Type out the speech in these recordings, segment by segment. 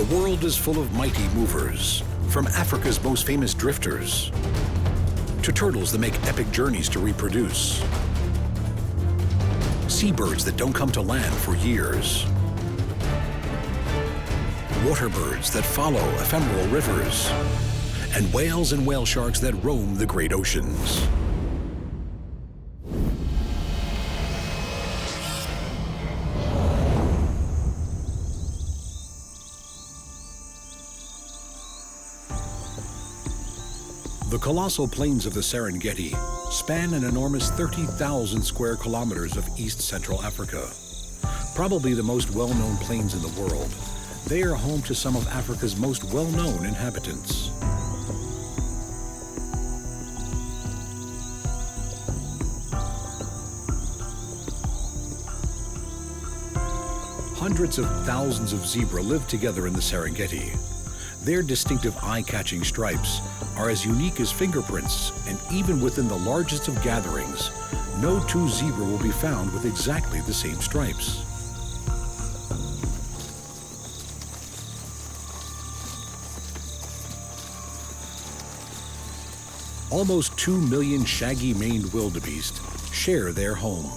The world is full of mighty movers, from Africa's most famous drifters to turtles that make epic journeys to reproduce, seabirds that don't come to land for years, water birds that follow ephemeral rivers, and whales and whale sharks that roam the great oceans. The colossal plains of the Serengeti span an enormous 30,000 square kilometers of East Central Africa. Probably the most well-known plains in the world, they are home to some of Africa's most well-known inhabitants. Hundreds of thousands of zebra live together in the Serengeti. Their distinctive eye-catching stripes are as unique as fingerprints, and even within the largest of gatherings, no two zebra will be found with exactly the same stripes. Almost 2 million shaggy-maned wildebeest share their home.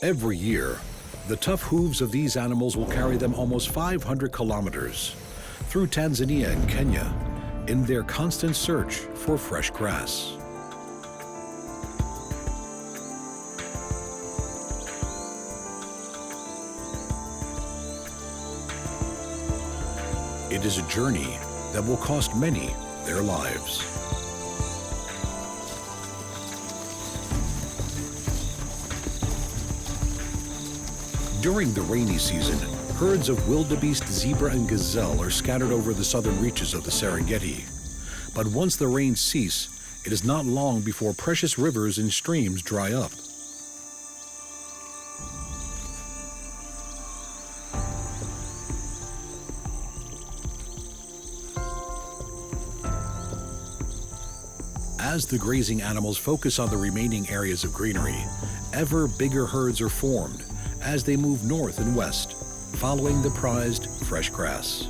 Every year, the tough hooves of these animals will carry them almost 500 kilometers through Tanzania and Kenya in their constant search for fresh grass. It is a journey that will cost many their lives. During the rainy season, herds of wildebeest, zebra, and gazelle are scattered over the southern reaches of the Serengeti. But once the rains cease, it is not long before precious rivers and streams dry up. As the grazing animals focus on the remaining areas of greenery, ever bigger herds are formed as they move north and west, following the prized fresh grass.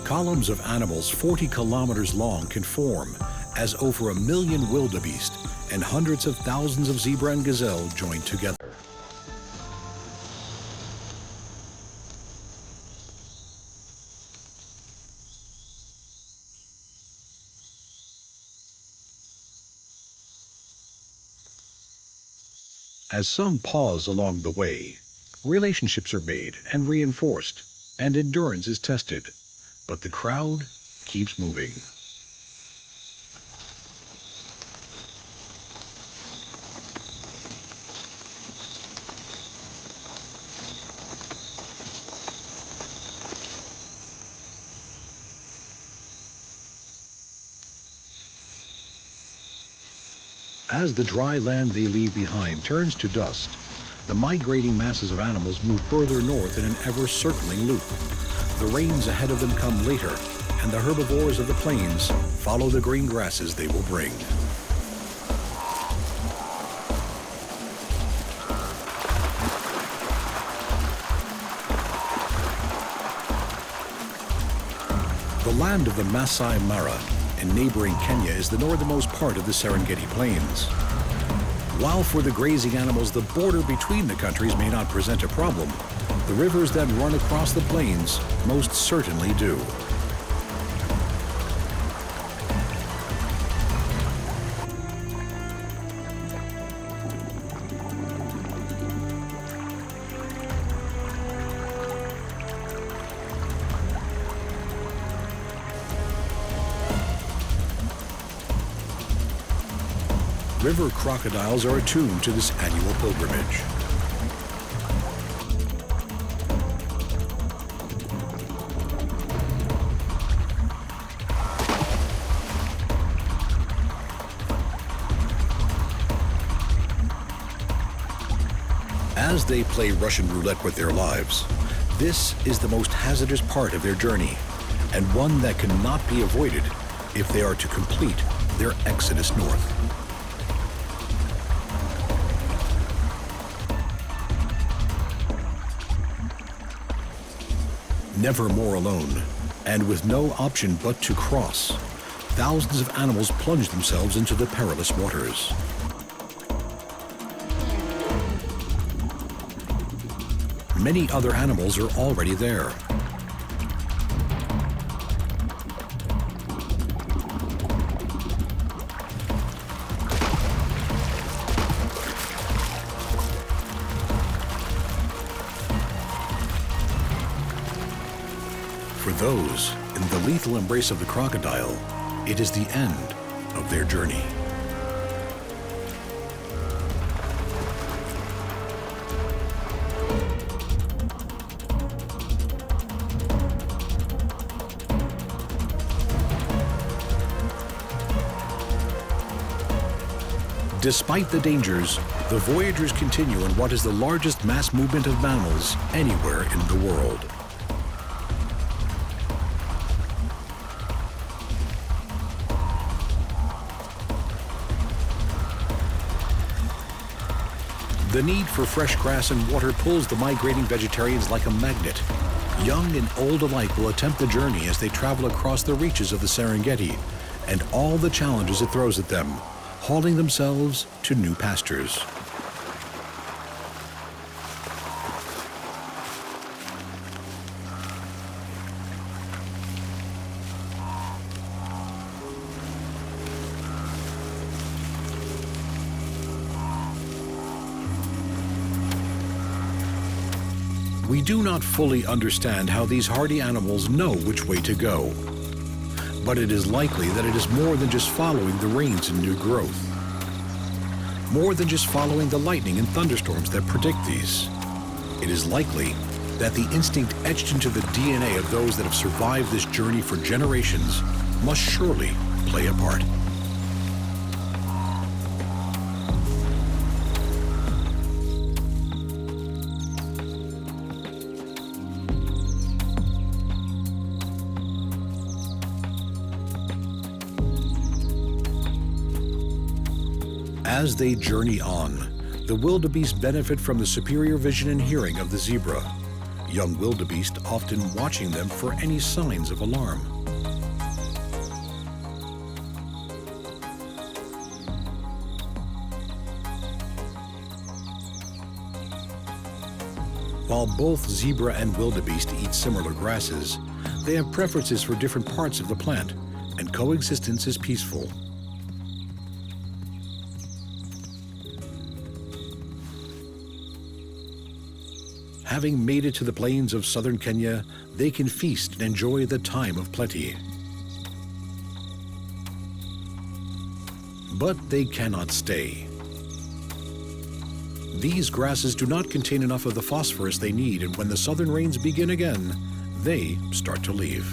Columns of animals 40 kilometers long can form as over 1 million wildebeest and hundreds of thousands of zebra and gazelle join together. As some pause along the way, relationships are made and reinforced, and endurance is tested, but the crowd keeps moving. As the dry land they leave behind turns to dust, the migrating masses of animals move further north in an ever-circling loop. The rains ahead of them come later, and the herbivores of the plains follow the green grasses they will bring. The land of the Masai Mara in neighboring Kenya is the northernmost part of the Serengeti Plains. While for the grazing animals the border between the countries may not present a problem, the rivers that run across the plains most certainly do. River crocodiles are attuned to this annual pilgrimage. As they play Russian roulette with their lives, this is the most hazardous part of their journey, and one that cannot be avoided if they are to complete their exodus north. Never more alone, and with no option but to cross, thousands of animals plunge themselves into the perilous waters. Many other animals are already there. For those in the lethal embrace of the crocodile, it is the end of their journey. Despite the dangers, the voyagers continue in what is the largest mass movement of mammals anywhere in the world. The need for fresh grass and water pulls the migrating vegetarians like a magnet. Young and old alike will attempt the journey as they travel across the reaches of the Serengeti and all the challenges it throws at them, hauling themselves to new pastures. We do not fully understand how these hardy animals know which way to go, but it is likely that it is more than just following the rains and new growth, more than just following the lightning and thunderstorms that predict these. It is likely that the instinct etched into the DNA of those that have survived this journey for generations must surely play a part. As they journey on, the wildebeest benefit from the superior vision and hearing of the zebra, young wildebeest often watching them for any signs of alarm. While both zebra and wildebeest eat similar grasses, they have preferences for different parts of the plant, and coexistence is peaceful. Having made it to the plains of southern Kenya, they can feast and enjoy the time of plenty. But they cannot stay. These grasses do not contain enough of the phosphorus they need, and when the southern rains begin again, they start to leave.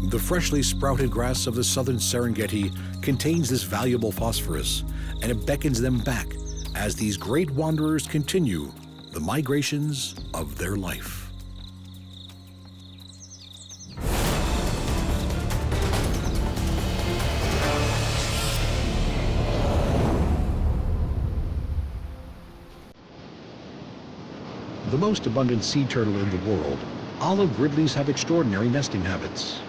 The freshly sprouted grass of the southern Serengeti contains this valuable phosphorus, and it beckons them back as these great wanderers continue the migrations of their life. The most abundant sea turtle in the world, olive ridleys have extraordinary nesting habits.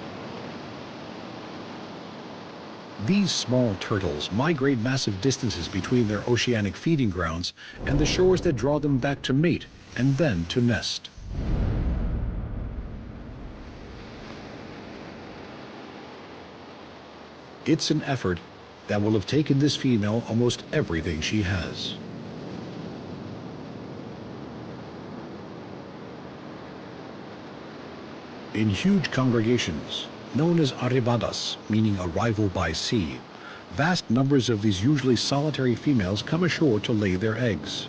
These small turtles migrate massive distances between their oceanic feeding grounds and the shores that draw them back to mate and then to nest. It's an effort that will have taken this female almost everything she has. In huge congregations, known as arribadas, meaning arrival by sea, vast numbers of these usually solitary females come ashore to lay their eggs.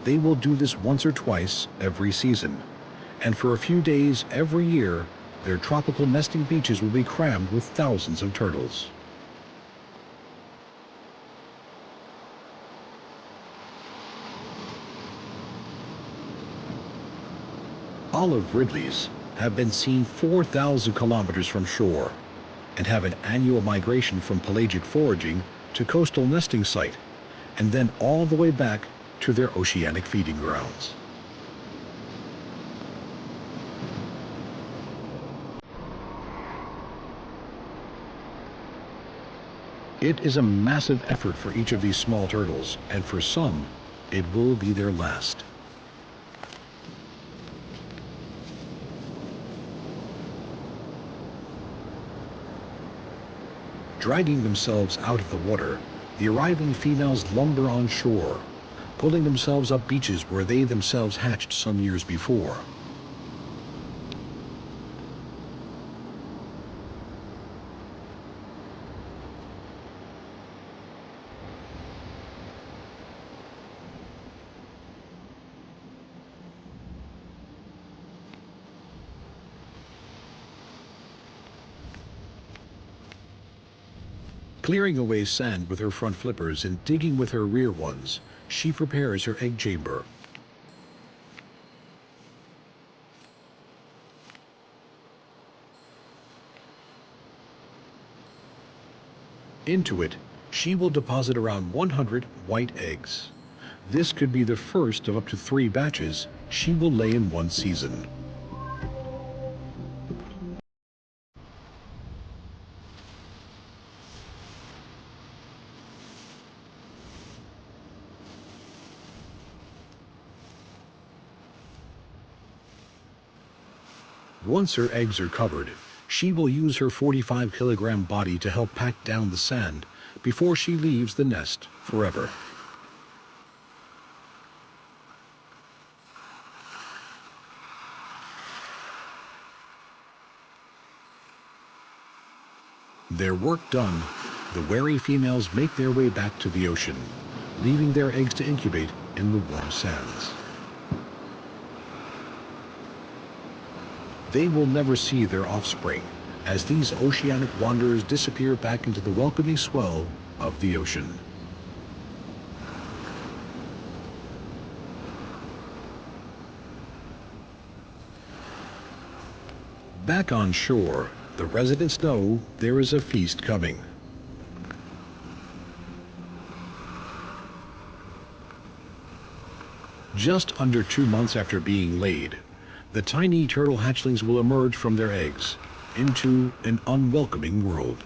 They will do this once or twice every season, and for a few days every year, their tropical nesting beaches will be crammed with thousands of turtles. olive ridleys have been seen 4,000 kilometers from shore and have an annual migration from pelagic foraging to coastal nesting site, and then all the way back to their oceanic feeding grounds. It is a massive effort for each of these small turtles, and for some, it will be their last. Dragging themselves out of the water, the arriving females lumber on shore, pulling themselves up beaches where they themselves hatched some years before. Clearing away sand with her front flippers and digging with her rear ones, she prepares her egg chamber. Into it, she will deposit around 100 white eggs. This could be the first of up to 3 batches she will lay in one season. Once her eggs are covered, she will use her 45-kilogram body to help pack down the sand before she leaves the nest forever. Their work done, the wary females make their way back to the ocean, leaving their eggs to incubate in the warm sands. They will never see their offspring, as these oceanic wanderers disappear back into the welcoming swell of the ocean. Back on shore, the residents know there is a feast coming. Just under 2 months after being laid, the tiny turtle hatchlings will emerge from their eggs into an unwelcoming world.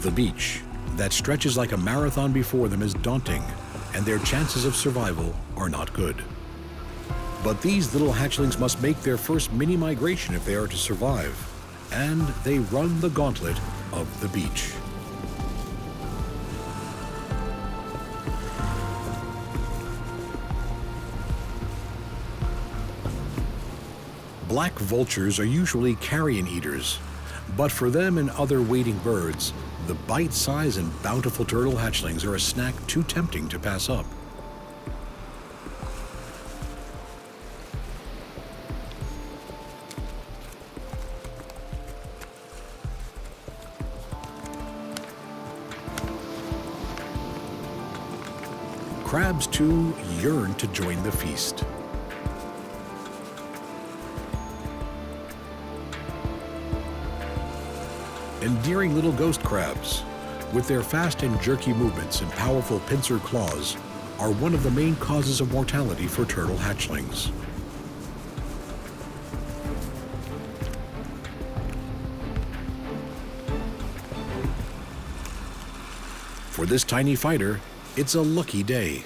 The beach that stretches like a marathon before them is daunting, and their chances of survival are not good. But these little hatchlings must make their first mini migration if they are to survive, and they run the gauntlet of the beach. Black vultures are usually carrion eaters, but for them and other wading birds, the bite-sized and bountiful turtle hatchlings are a snack too tempting to pass up. Crabs, too, yearn to join the feast. Endearing little ghost crabs, with their fast and jerky movements and powerful pincer claws, are one of the main causes of mortality for turtle hatchlings. For this tiny fighter, it's a lucky day.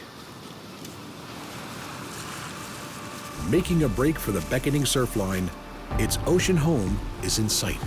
Making a break for the beckoning surf line, its ocean home is in sight.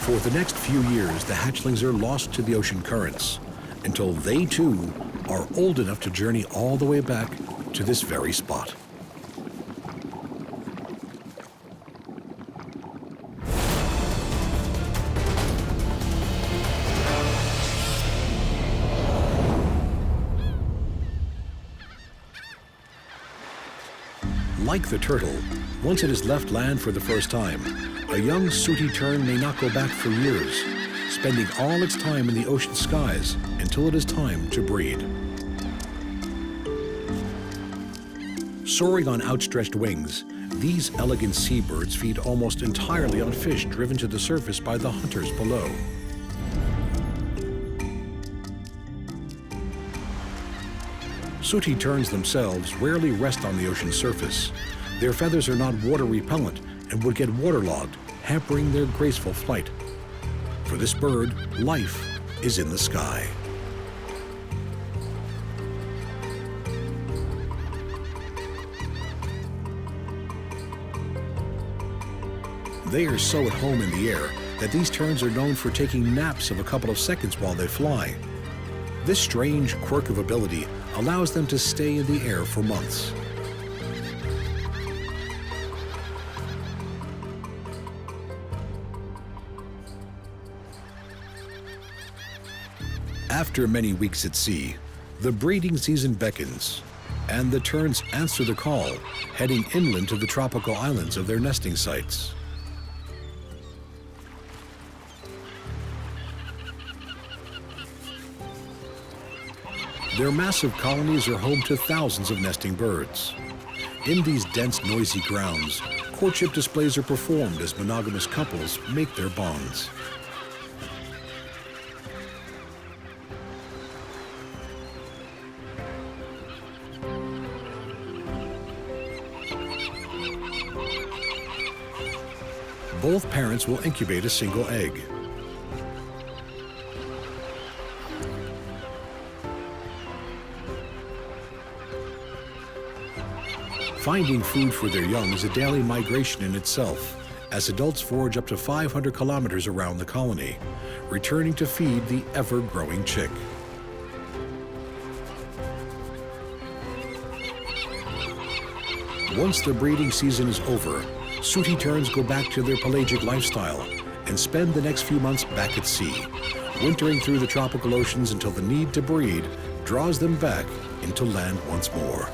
For the next few years, the hatchlings are lost to the ocean currents, until they too are old enough to journey all the way back to this very spot. Like the turtle, once it has left land for the first time, a young sooty tern may not go back for years, spending all its time in the ocean skies until it is time to breed. Soaring on outstretched wings, these elegant seabirds feed almost entirely on fish driven to the surface by the hunters below. Sooty terns themselves rarely rest on the ocean surface. Their feathers are not water repellent and would get waterlogged, hampering their graceful flight. For this bird, life is in the sky. They are so at home in the air that these terns are known for taking naps of a couple of seconds while they fly. This strange quirk of ability allows them to stay in the air for months. After many weeks at sea, the breeding season beckons, and the terns answer the call, heading inland to the tropical islands of their nesting sites. Their massive colonies are home to thousands of nesting birds. In these dense, noisy grounds, courtship displays are performed as monogamous couples make their bonds. Both parents will incubate a single egg. Finding food for their young is a daily migration in itself, as adults forage up to 500 kilometers around the colony, returning to feed the ever-growing chick. Once the breeding season is over, sooty terns go back to their pelagic lifestyle and spend the next few months back at sea, wintering through the tropical oceans until the need to breed draws them back into land once more.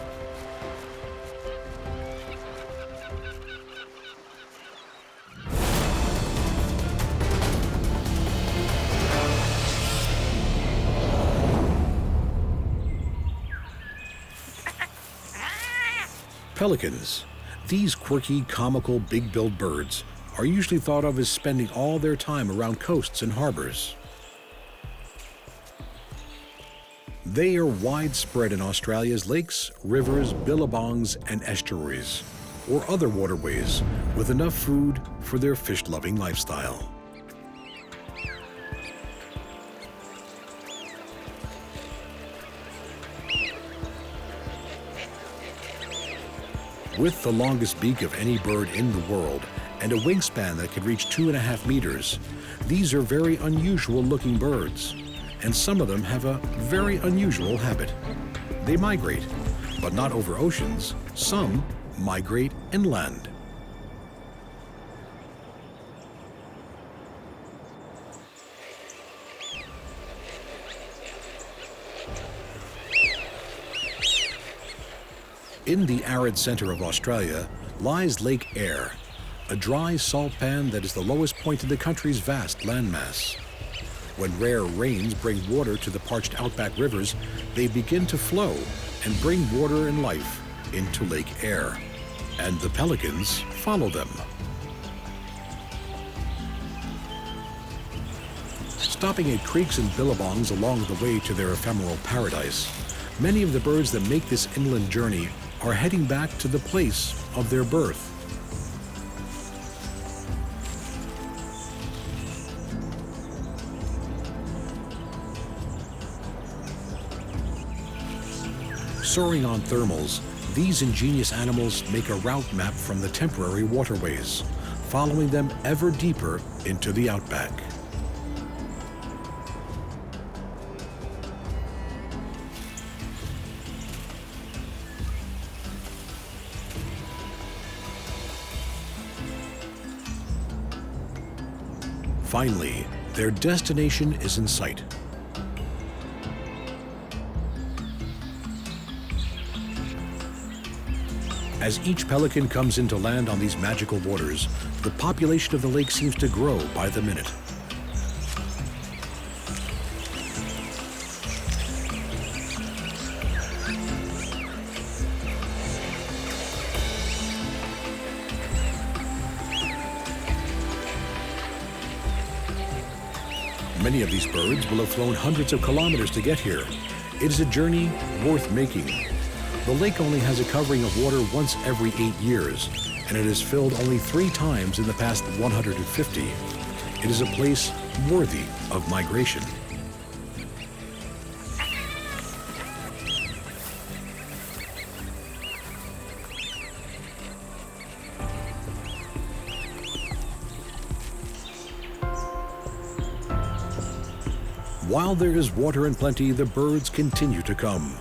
Pelicans. These quirky, comical, big-billed birds are usually thought of as spending all their time around coasts and harbors. They are widespread in Australia's lakes, rivers, billabongs, and estuaries, or other waterways with enough food for their fish-loving lifestyle. With the longest beak of any bird in the world and a wingspan that can reach 2.5 meters, these are very unusual looking birds, and some of them have a very unusual habit. They migrate, but not over oceans. Some migrate inland. In the arid center of Australia lies Lake Eyre, a dry salt pan that is the lowest point in the country's vast landmass. When rare rains bring water to the parched outback rivers, they begin to flow and bring water and life into Lake Eyre, and the pelicans follow them. Stopping at creeks and billabongs along the way to their ephemeral paradise, many of the birds that make this inland journey are heading back to the place of their birth. Soaring on thermals, these ingenious animals make a route map from the temporary waterways, following them ever deeper into the outback. Finally, their destination is in sight. As each pelican comes into land on these magical waters, the population of the lake seems to grow by the minute. Many of these birds will have flown hundreds of kilometers to get here. It is a journey worth making. The lake only has a covering of water once every 8 years, and it is filled only 3 times in the past 150. It is a place worthy of migration. While there is water in plenty, the birds continue to come.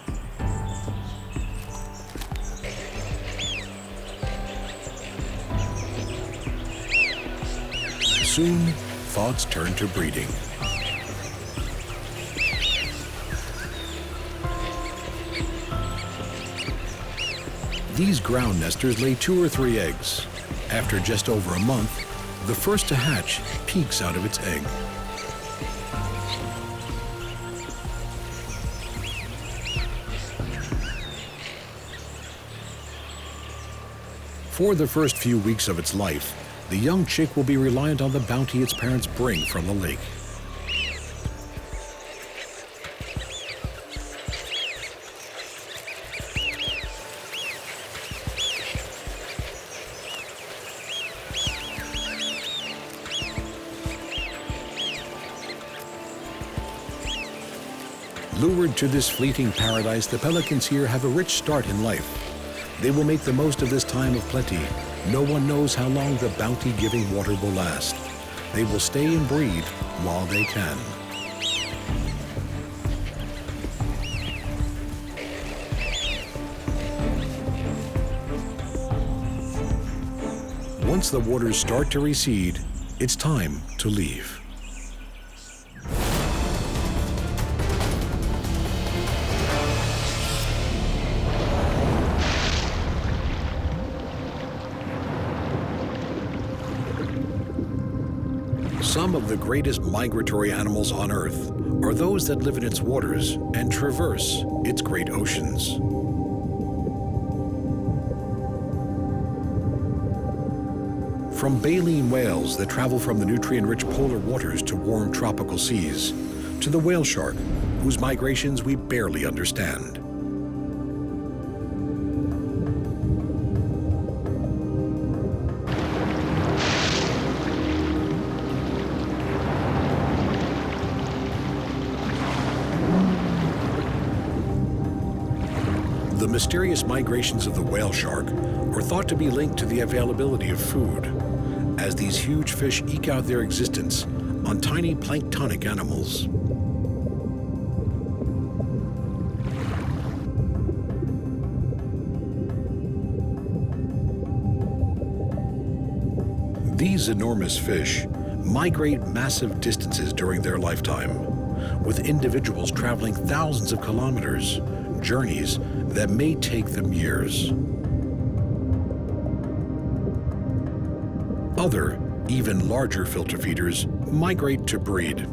Soon, thoughts turn to breeding. These ground nesters lay 2 or 3 eggs. After just over a month, the first to hatch peeks out of its egg. For the first few weeks of its life, the young chick will be reliant on the bounty its parents bring from the lake. Lured to this fleeting paradise, the pelicans here have a rich start in life. They will make the most of this time of plenty. No one knows how long the bounty-giving water will last. They will stay and breed while they can. Once the waters start to recede, it's time to leave. Some of the greatest migratory animals on Earth are those that live in its waters and traverse its great oceans. From baleen whales that travel from the nutrient-rich polar waters to warm tropical seas, to the whale shark, whose migrations we barely understand. The mysterious migrations of the whale shark are thought to be linked to the availability of food, as these huge fish eke out their existence on tiny planktonic animals. These enormous fish migrate massive distances during their lifetime, with individuals traveling thousands of kilometers, journeys that may take them years. Other, even larger filter feeders migrate to breed.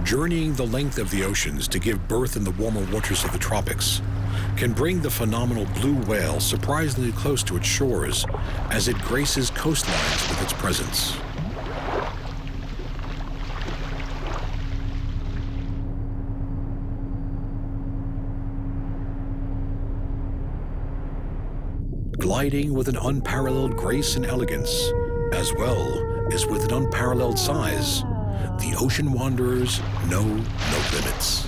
Journeying the length of the oceans to give birth in the warmer waters of the tropics can bring the phenomenal blue whale surprisingly close to its shores as it graces coastlines with its presence. Gliding with an unparalleled grace and elegance, as well as with an unparalleled size, the ocean wanderers know no limits.